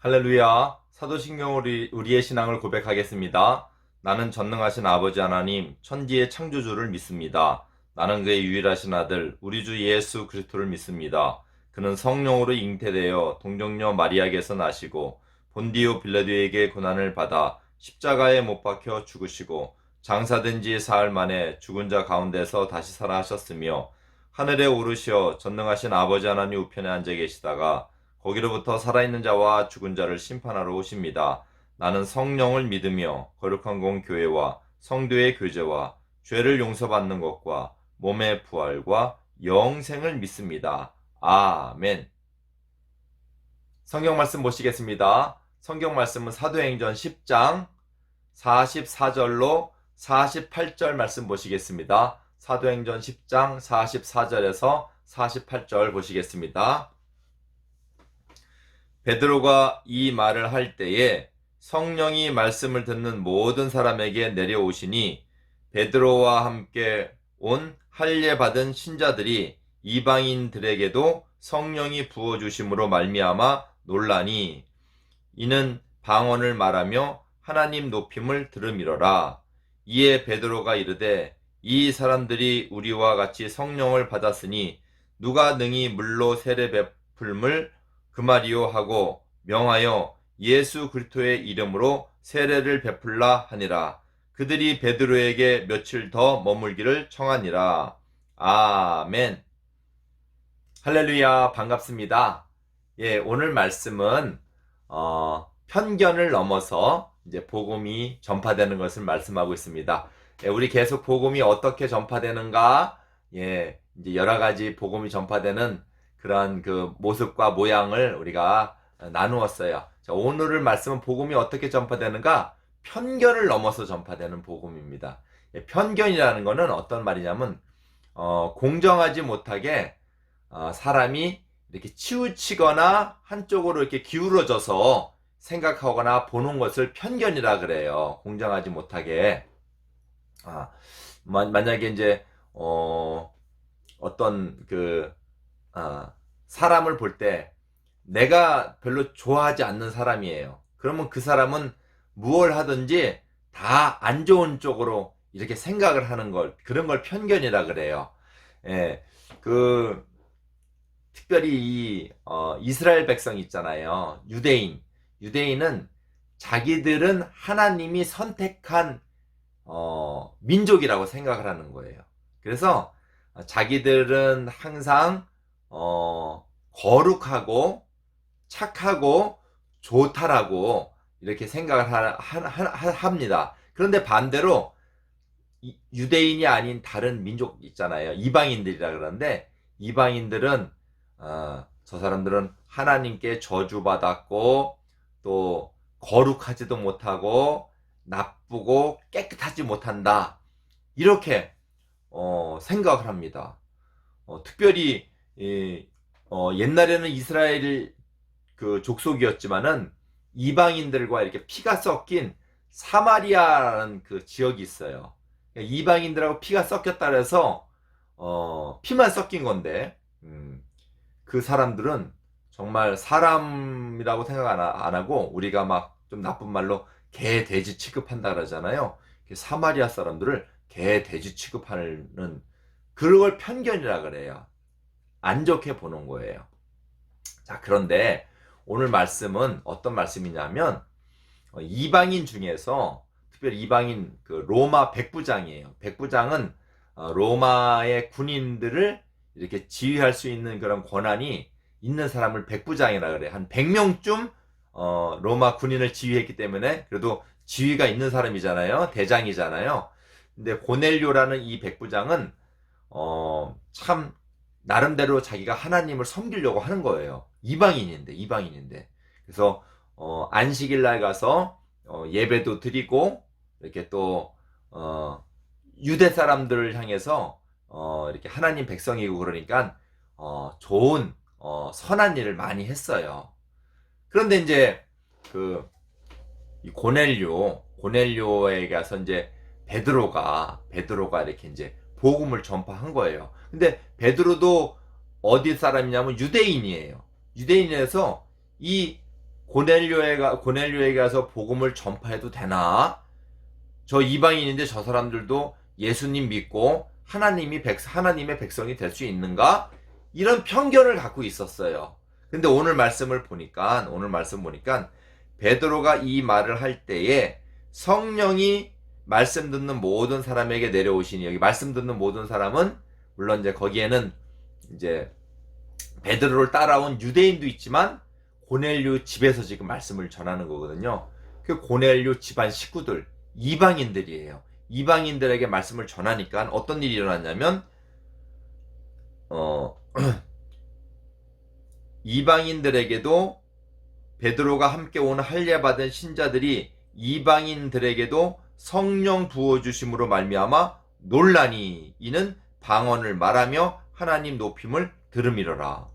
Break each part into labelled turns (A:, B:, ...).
A: 할렐루야. 사도신경 우리의 신앙을 고백하겠습니다. 나는 전능하신 아버지 하나님, 천지의 창조주를 믿습니다. 나는 그의 유일하신 아들, 우리 주 예수 그리스도를 믿습니다. 그는 성령으로 잉태되어 동정녀 마리아에게서 나시고 본디오 빌라도에게 고난을 받아 십자가에 못 박혀 죽으시고 장사된 지 사흘 만에 죽은 자 가운데서 다시 살아하셨으며 하늘에 오르시어 전능하신 아버지 하나님 우편에 앉아 계시다가 거기로부터 살아있는 자와 죽은 자를 심판하러 오십니다. 나는 성령을 믿으며 거룩한 공 교회와 성도의 교제와 죄를 용서받는 것과 몸의 부활과 영생을 믿습니다. 아멘. 성경 말씀 보시겠습니다. 성경 말씀은 사도행전 10장 44절로 48절 말씀 보시겠습니다. 사도행전 10장 44절에서 48절 보시겠습니다. 베드로가 이 말을 할 때에 성령이 말씀을 듣는 모든 사람에게 내려오시니 베드로와 함께 온 할례 받은 신자들이 이방인들에게도 성령이 부어주심으로 말미암아 놀라니 이는 방언을 말하며 하나님 높임을 들음이러라. 이에 베드로가 이르되 이 사람들이 우리와 같이 성령을 받았으니 누가 능히 물로 세례 베풀물 그말이요 하고 명하여 예수 그리스도의 이름으로 세례를 베풀라 하니라. 그들이 베드로에게 며칠 더 머물기를 청하니라. 아멘. 할렐루야. 반갑습니다. 오늘 말씀은 편견을 넘어서 이제 복음이 전파되는 것을 말씀하고 있습니다. 우리 계속 복음이 어떻게 전파되는가? 이제 여러 가지 복음이 전파되는 그런 그 모습과 모양을 우리가 나누었어요. 자, 오늘의 말씀은 복음이 어떻게 전파되는가? 편견을 넘어서 전파되는 복음입니다. 편견이라는 것은 어떤 말이냐면 공정하지 못하게 사람이 이렇게 치우치거나 한쪽으로 이렇게 기울어져서 생각하거나 보는 것을 편견이라 그래요. 공정하지 못하게. 만약에 이제 어떤 사람을 볼 때 내가 별로 좋아하지 않는 사람이에요. 그러면 그 사람은 무엇을 하든지 다 안 좋은 쪽으로 이렇게 생각을 하는 걸, 그런 걸 편견이라 그래요. 특별히 이스라엘 백성 있잖아요. 유대인은 자기들은 하나님이 선택한 민족이라고 생각을 하는 거예요. 그래서 자기들은 항상 거룩하고 착하고 좋다라고 이렇게 생각을 합니다. 그런데 반대로 유대인이 아닌 다른 민족 있잖아요. 이방인들이라 그러는데 이방인들은 저 사람들은 하나님께 저주받았고 또 거룩하지도 못하고 나쁘고 깨끗하지 못한다. 이렇게 생각을 합니다. 특별히 옛날에는 이스라엘 그 족속이었지만은 이방인들과 이렇게 피가 섞인 사마리아라는 그 지역이 있어요. 이방인들하고 피가 섞였다 그래서 피만 섞인 건데 그 사람들은 정말 사람이라고 생각 안 하고 우리가 막 좀 나쁜 말로 개 돼지 취급한다 그러잖아요. 사마리아 사람들을 개 돼지 취급하는 그걸 편견이라 그래요. 안 좋게 보는 거예요. 자, 그런데 오늘 말씀은 어떤 말씀이냐면 이방인 중에서 특별히 이방인 그 로마 백부장이에요. 백부장은 로마의 군인들을 이렇게 지휘할 수 있는 그런 권한이 있는 사람을 백부장이라 그래. 한 100명쯤 로마 군인을 지휘했기 때문에 그래도 지위가 있는 사람이잖아요. 대장이잖아요. 근데 고넬료라는 이 백부장은 참 나름대로 자기가 하나님을 섬기려고 하는 거예요. 이방인인데. 그래서 안식일 날 가서 예배도 드리고 이렇게 또 유대 사람들을 향해서 이렇게 하나님 백성이고 그러니까 좋은 선한 일을 많이 했어요. 그런데 이제 이 고넬료에 가서 이제 베드로가 이렇게 이제 복음을 전파한 거예요. 근데 베드로도 어디 사람이냐면 유대인이에요. 유대인에서 이 고넬료에 가서 복음을 전파해도 되나? 저 이방인인데 저 사람들도 예수님 믿고 하나님의 백성이 될 수 있는가? 이런 편견을 갖고 있었어요. 근데 오늘 말씀 보니까 베드로가 이 말을 할 때에 성령이 말씀 듣는 모든 사람에게 내려오시니, 여기 말씀 듣는 모든 사람은 물론 이제 거기에는 이제 베드로를 따라온 유대인도 있지만 고넬료 집에서 지금 말씀을 전하는 거거든요. 그 고넬료 집안 식구들, 이방인들이에요. 이방인들에게 말씀을 전하니까 어떤 일이 일어났냐면 이방인들에게도 베드로가 함께 온 할례받은 신자들이 이방인들에게도 성령 부어주심으로 말미암아 놀라니 이는 방언을 말하며 하나님 높임을 들음이러라.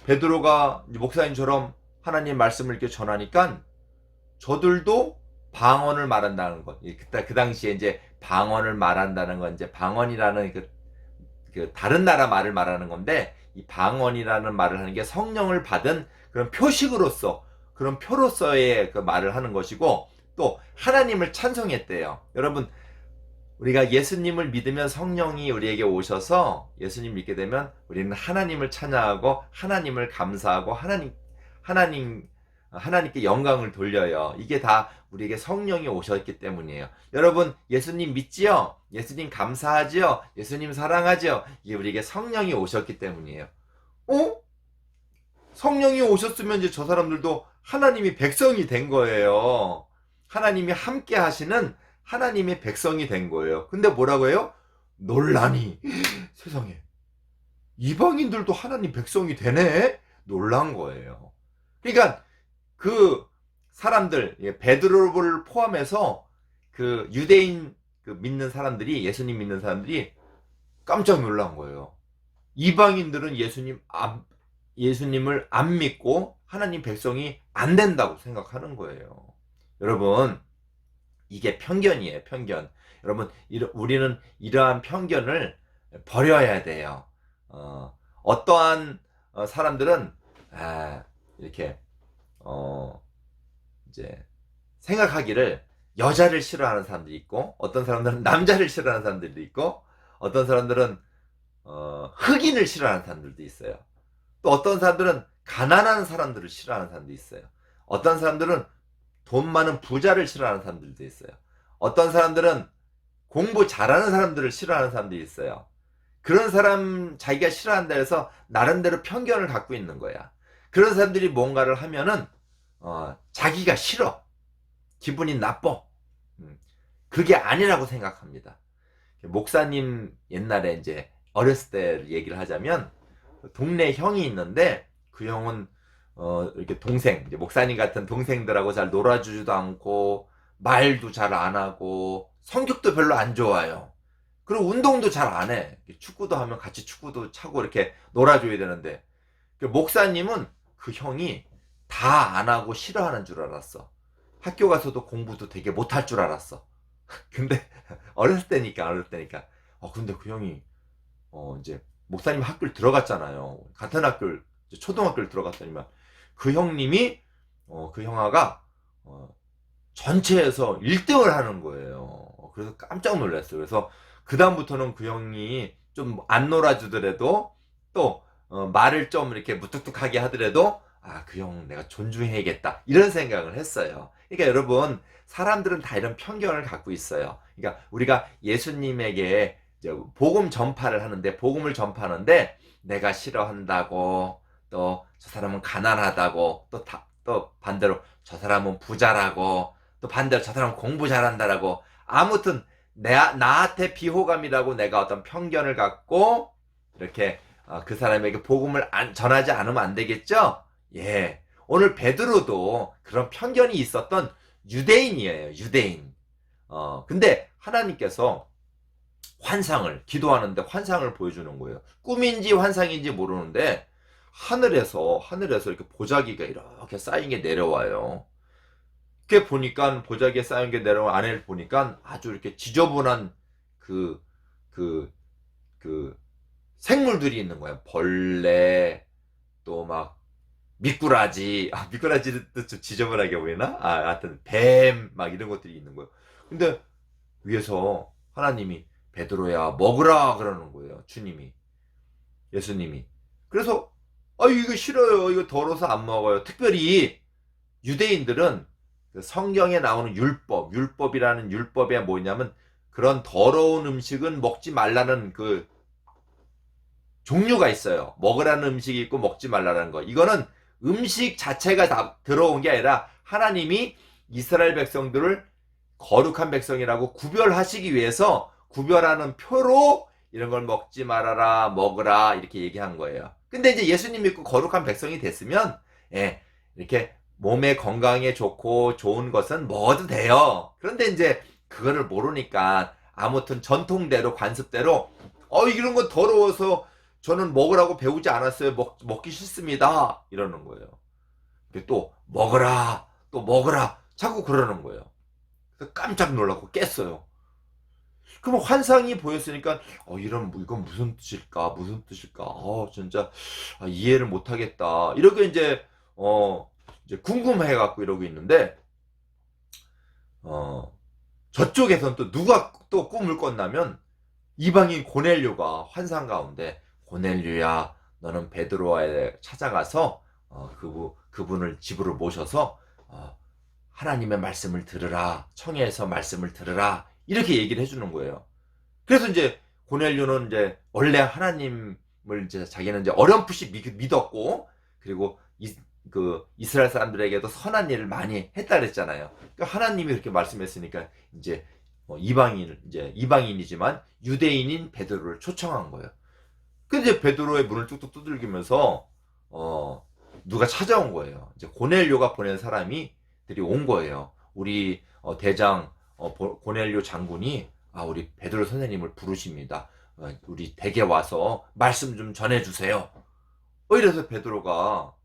A: 베드로가 목사님처럼 하나님 말씀을 이렇게 전하니까 저들도 방언을 말한다는 것. 그 당시에 이제 방언을 말한다는 건 이제 방언이라는 그 다른 나라 말을 말하는 건데, 이 방언이라는 말을 하는 게 성령을 받은 그런 표식으로서, 그런 표로서의 그 말을 하는 것이고, 또 하나님을 찬송했대요. 여러분, 우리가 예수님을 믿으면 성령이 우리에게 오셔서 예수님 믿게 되면 우리는 하나님을 찬양하고 하나님을 감사하고 하나님께 영광을 돌려요. 이게 다 우리에게 성령이 오셨기 때문이에요. 여러분, 예수님 믿지요? 예수님 감사하지요? 예수님 사랑하지요? 이게 우리에게 성령이 오셨기 때문이에요. 성령이 오셨으면 이제 저 사람들도 하나님이 백성이 된 거예요. 하나님이 함께 하시는 하나님의 백성이 된 거예요. 근데 뭐라고 해요? 놀라니. 세상에. 이방인들도 하나님 백성이 되네? 놀란 거예요. 그러니까 그 사람들, 베드로를 포함해서 그 유대인 믿는 사람들이, 예수님 믿는 사람들이 깜짝 놀란 거예요. 이방인들은 예수님을 안 믿고 하나님 백성이 안 된다고 생각하는 거예요. 여러분, 이게 편견이에요, 편견. 여러분, 우리는 이러한 편견을 버려야 돼요. 어떠한 사람들은 이렇게 이제 생각하기를 여자를 싫어하는 사람들이 있고, 어떤 사람들은 남자를 싫어하는 사람들도 있고, 어떤 사람들은 흑인을 싫어하는 사람들도 있어요. 또 어떤 사람들은 가난한 사람들을 싫어하는 사람도 있어요. 어떤 사람들은 돈 많은 부자를 싫어하는 사람들도 있어요. 어떤 사람들은 공부 잘하는 사람들을 싫어하는 사람들이 있어요. 그런 사람 자기가 싫어한다 해서 나름대로 편견을 갖고 있는 거야. 그런 사람들이 뭔가를 하면은 자기가 싫어, 기분이 나빠. 그게 아니라고 생각합니다. 목사님 옛날에 이제 어렸을 때 얘기를 하자면, 동네 형이 있는데 그 형은 이렇게 동생, 이제 목사님 같은 동생들하고 잘 놀아주지도 않고 말도 잘 안 하고 성격도 별로 안 좋아요. 그리고 운동도 잘 안 해. 축구도 하면 같이 축구도 차고 이렇게 놀아줘야 되는데, 목사님은 그 형이 다 안 하고 싫어하는 줄 알았어. 학교 가서도 공부도 되게 못할 줄 알았어. 근데 어렸을 때니까. 근데 그 형이 이제 목사님 학교를 들어갔잖아요. 같은 학교를, 초등학교를 들어갔더니만 그 형님이 그 형아가 전체에서 1등을 하는 거예요. 그래서 깜짝 놀랐어요. 그래서 그 다음부터는 그 형이 좀 안 놀아주더라도, 또 말을 좀 이렇게 무뚝뚝하게 하더라도 그 형 내가 존중해야겠다, 이런 생각을 했어요. 그러니까 여러분, 사람들은 다 이런 편견을 갖고 있어요. 그러니까 우리가 예수님에게 복음 전파를 하는데, 복음을 전파하는데 내가 싫어한다고, 또 저 사람은 가난하다고, 또 반대로 저 사람은 부자라고, 또 반대로 저 사람은 공부 잘한다라고, 아무튼 나한테 비호감이라고 내가 어떤 편견을 갖고 이렇게 그 사람에게 복음을 전하지 않으면 안 되겠죠? 예. 오늘 베드로도 그런 편견이 있었던 유대인이에요, 유대인. 근데 하나님께서 기도하는데 환상을 보여주는 거예요. 꿈인지 환상인지 모르는데 하늘에서 이렇게 보자기가 이렇게 쌓인 게 내려와요. 그게 보니까 보자기에 쌓인 게 내려온 안에를 보니까 아주 이렇게 지저분한 그 생물들이 있는 거예요. 벌레, 또 막 미꾸라지, 미꾸라지도 좀 지저분하게 보이나? 하여튼 뱀 막 이런 것들이 있는 거예요. 근데 위에서 하나님이 베드로야 먹으라 그러는 거예요. 주님이, 예수님이. 그래서 이거 싫어요. 이거 더러워서 안 먹어요. 특별히 유대인들은 그 성경에 나오는 율법이라는 율법에 뭐냐면 그런 더러운 음식은 먹지 말라는 그 종류가 있어요. 먹으라는 음식이 있고 먹지 말라는 거. 이거는 음식 자체가 다 들어온 게 아니라 하나님이 이스라엘 백성들을 거룩한 백성이라고 구별하시기 위해서 구별하는 표로 이런 걸 먹지 말아라, 먹으라 이렇게 얘기한 거예요. 근데 이제 예수님 믿고 거룩한 백성이 됐으면 이렇게 몸에 건강에 좋고 좋은 것은 먹어도 돼요. 그런데 이제 그거를 모르니까 아무튼 전통대로 관습대로 이런 건 더러워서 저는 먹으라고 배우지 않았어요. 먹기 싫습니다. 이러는 거예요. 또 먹으라, 또 먹으라 자꾸 그러는 거예요. 그래서 깜짝 놀라고 깼어요. 그럼 환상이 보였으니까 이건 무슨 뜻일까? 진짜 이해를 못 하겠다. 이렇게 이제 궁금해 갖고 이러고 있는데 저쪽에선 또 누가 또 꿈을 꿨냐면 이방인 고넬료가 환상 가운데 고넬료야 너는 베드로에 찾아가서 그분을 집으로 모셔서 하나님의 말씀을 들으라, 청해서 말씀을 들으라 이렇게 얘기를 해주는 거예요. 그래서 이제 고넬료는 이제 원래 하나님을 이제 자기는 이제 어렴풋이 믿었고 그리고 이스라엘 사람들에게도 선한 일을 많이 했다 그랬잖아요. 그러니까 하나님이 그렇게 말씀했으니까 이제 이방인이지만 유대인인 베드로를 초청한 거예요. 근데 이제 베드로의 문을 뚝뚝 두들기면서 누가 찾아온 거예요. 이제 고넬료가 보낸 사람들이 온 거예요. 우리 대장 고넬료 장군이 우리 베드로 선생님을 부르십니다. 우리 댁에 와서 말씀 좀 전해주세요. 이래서 베드로가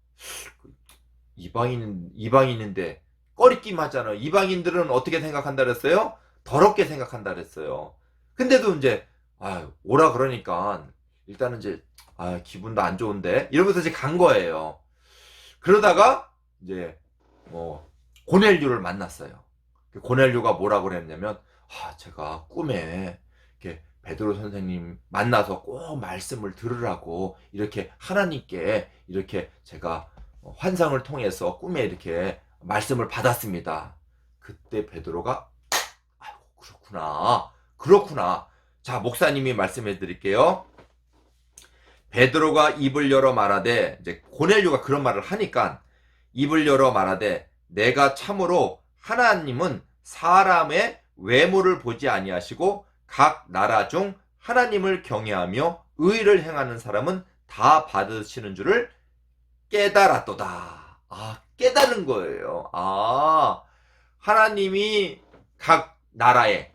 A: 이방인인데 꺼리낌 하잖아요. 이방인들은 어떻게 생각한다 그랬어요? 더럽게 생각한다 그랬어요. 근데도 이제 오라 그러니까 일단은 이제 기분도 안 좋은데 이러면서 이제 간 거예요. 그러다가 이제 고넬료를 만났어요. 고넬료가 뭐라고 그랬냐면 제가 꿈에 이렇게 베드로 선생님 만나서 꼭 말씀을 들으라고 이렇게 하나님께 이렇게 제가 환상을 통해서 꿈에 이렇게 말씀을 받았습니다. 그때 베드로가 그렇구나. 자, 목사님이 말씀해 드릴게요. 베드로가 입을 열어 말하되, 이제 고넬료가 그런 말을 하니까 입을 열어 말하되 내가 참으로 하나님은 사람의 외모를 보지 아니하시고 각 나라 중 하나님을 경외하며 의를 행하는 사람은 다 받으시는 줄을 깨달았도다. 깨달은 거예요. 하나님이 각 나라에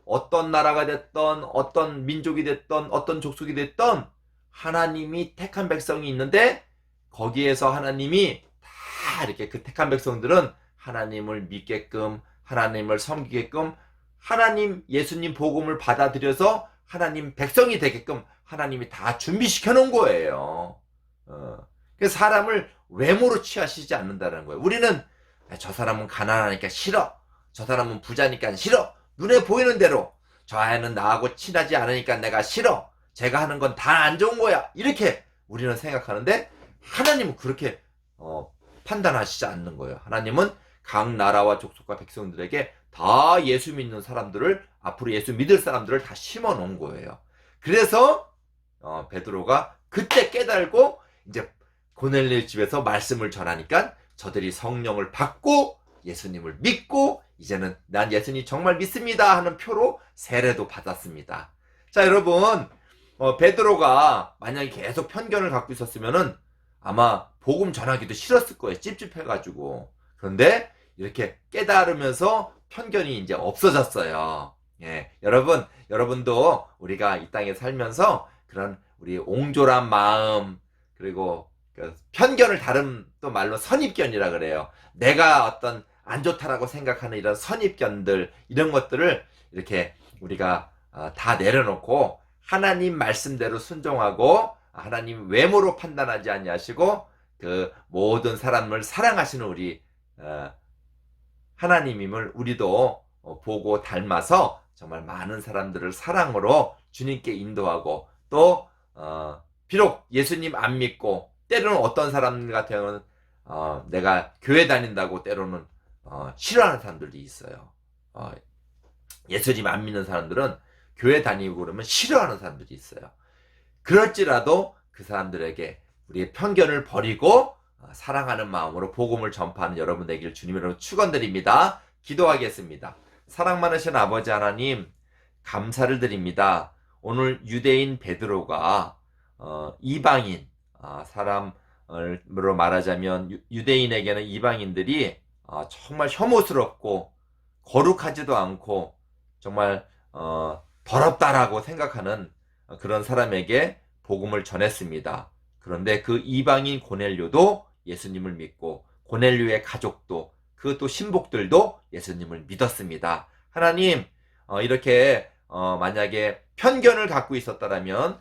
A: 어떤 나라가 됐던 어떤 민족이 됐던 어떤 족속이 됐던 하나님이 택한 백성이 있는데 거기에서 하나님이 다 이렇게 그 택한 백성들은 하나님을 믿게끔 하나님을 섬기게끔 하나님 예수님 복음을 받아들여서 하나님 백성이 되게끔 하나님이 다 준비시켜 놓은 거예요. 그래서 사람을 외모로 취하시지 않는다는 거예요. 우리는 저 사람은 가난하니까 싫어. 저 사람은 부자니까 싫어. 눈에 보이는 대로 저 아이는 나하고 친하지 않으니까 내가 싫어. 제가 하는 건 다 안 좋은 거야. 이렇게 우리는 생각하는데 하나님은 그렇게 판단하시지 않는 거예요. 하나님은 각 나라와 족속과 백성들에게 다 예수 믿는 사람들을 앞으로 예수 믿을 사람들을 다 심어 놓은 거예요. 그래서 베드로가 그때 깨달고 이제 고넬료 집에서 말씀을 전하니까 저들이 성령을 받고 예수님을 믿고 이제는 난 예수님 정말 믿습니다 하는 표로 세례도 받았습니다. 자, 여러분, 베드로가 만약에 계속 편견을 갖고 있었으면은 아마 복음 전하기도 싫었을 거예요. 찝찝해가지고. 그런데 이렇게 깨달으면서 편견이 이제 없어졌어요. 예, 여러분도 우리가 이 땅에 살면서 그런 우리 옹졸한 마음 그리고 그 편견을 다른 또 말로 선입견이라 그래요. 내가 어떤 안 좋다라고 생각하는 이런 선입견들 이런 것들을 이렇게 우리가 다 내려놓고 하나님 말씀대로 순종하고 하나님 외모로 판단하지 아니하시고 그 모든 사람을 사랑하시는 우리 하나님임을 우리도 보고 닮아서 정말 많은 사람들을 사랑으로 주님께 인도하고 또 비록 예수님 안 믿고 때로는 어떤 사람 같은 경우는 내가 교회 다닌다고 때로는 싫어하는 사람들도 있어요. 예수님 안 믿는 사람들은 교회 다니고 그러면 싫어하는 사람들이 있어요. 그럴지라도 그 사람들에게 우리의 편견을 버리고 사랑하는 마음으로 복음을 전파하는 여러분 되기를 주님으로 축원드립니다. 기도하겠습니다. 사랑 많으신 아버지 하나님, 감사를 드립니다. 오늘 유대인 베드로가 이방인 사람으로 말하자면 유대인에게는 이방인들이 정말 혐오스럽고 거룩하지도 않고 정말 더럽다라고 생각하는 그런 사람에게 복음을 전했습니다. 그런데 그 이방인 고넬료도 예수님을 믿고 고넬료의 가족도 그 또 신복들도 예수님을 믿었습니다. 하나님, 이렇게 만약에 편견을 갖고 있었다면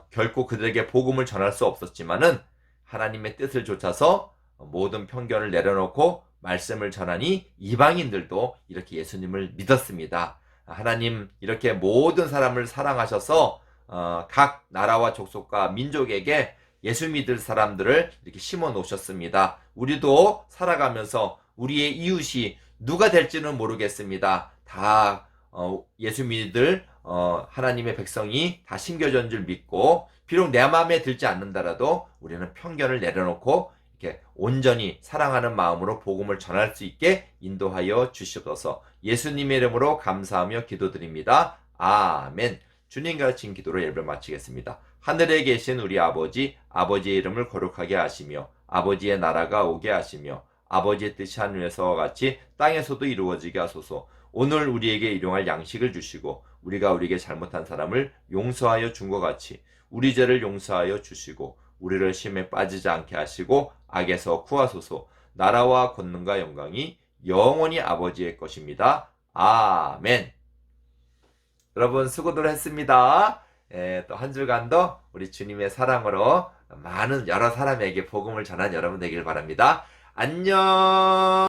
A: 결코 그들에게 복음을 전할 수 없었지만은 하나님의 뜻을 좇아서 모든 편견을 내려놓고 말씀을 전하니 이방인들도 이렇게 예수님을 믿었습니다. 하나님, 이렇게 모든 사람을 사랑하셔서 각 나라와 족속과 민족에게 예수 믿을 사람들을 이렇게 심어 놓으셨습니다. 우리도 살아가면서 우리의 이웃이 누가 될지는 모르겠습니다. 다 예수 믿을 하나님의 백성이 다 심겨진 줄 믿고 비록 내 마음에 들지 않는다라도 우리는 편견을 내려놓고 이렇게 온전히 사랑하는 마음으로 복음을 전할 수 있게 인도하여 주시옵소서. 예수님의 이름으로 감사하며 기도드립니다. 아멘. 주님 가르친 기도로 예배를 마치겠습니다. 하늘에 계신 우리 아버지, 아버지의 이름을 거룩하게 하시며 아버지의 나라가 오게 하시며 아버지의 뜻이 하늘에서와 같이 땅에서도 이루어지게 하소서. 오늘 우리에게 일용할 양식을 주시고 우리가 우리에게 잘못한 사람을 용서하여 준 것 같이 우리 죄를 용서하여 주시고 우리를 시험에 빠지지 않게 하시고 악에서 구하소서. 나라와 권능과 영광이 영원히 아버지의 것입니다. 아멘. 여러분 수고들 했습니다. 또 한 주간도 우리 주님의 사랑으로 많은 여러 사람에게 복음을 전한 여러분 되길 바랍니다. 안녕.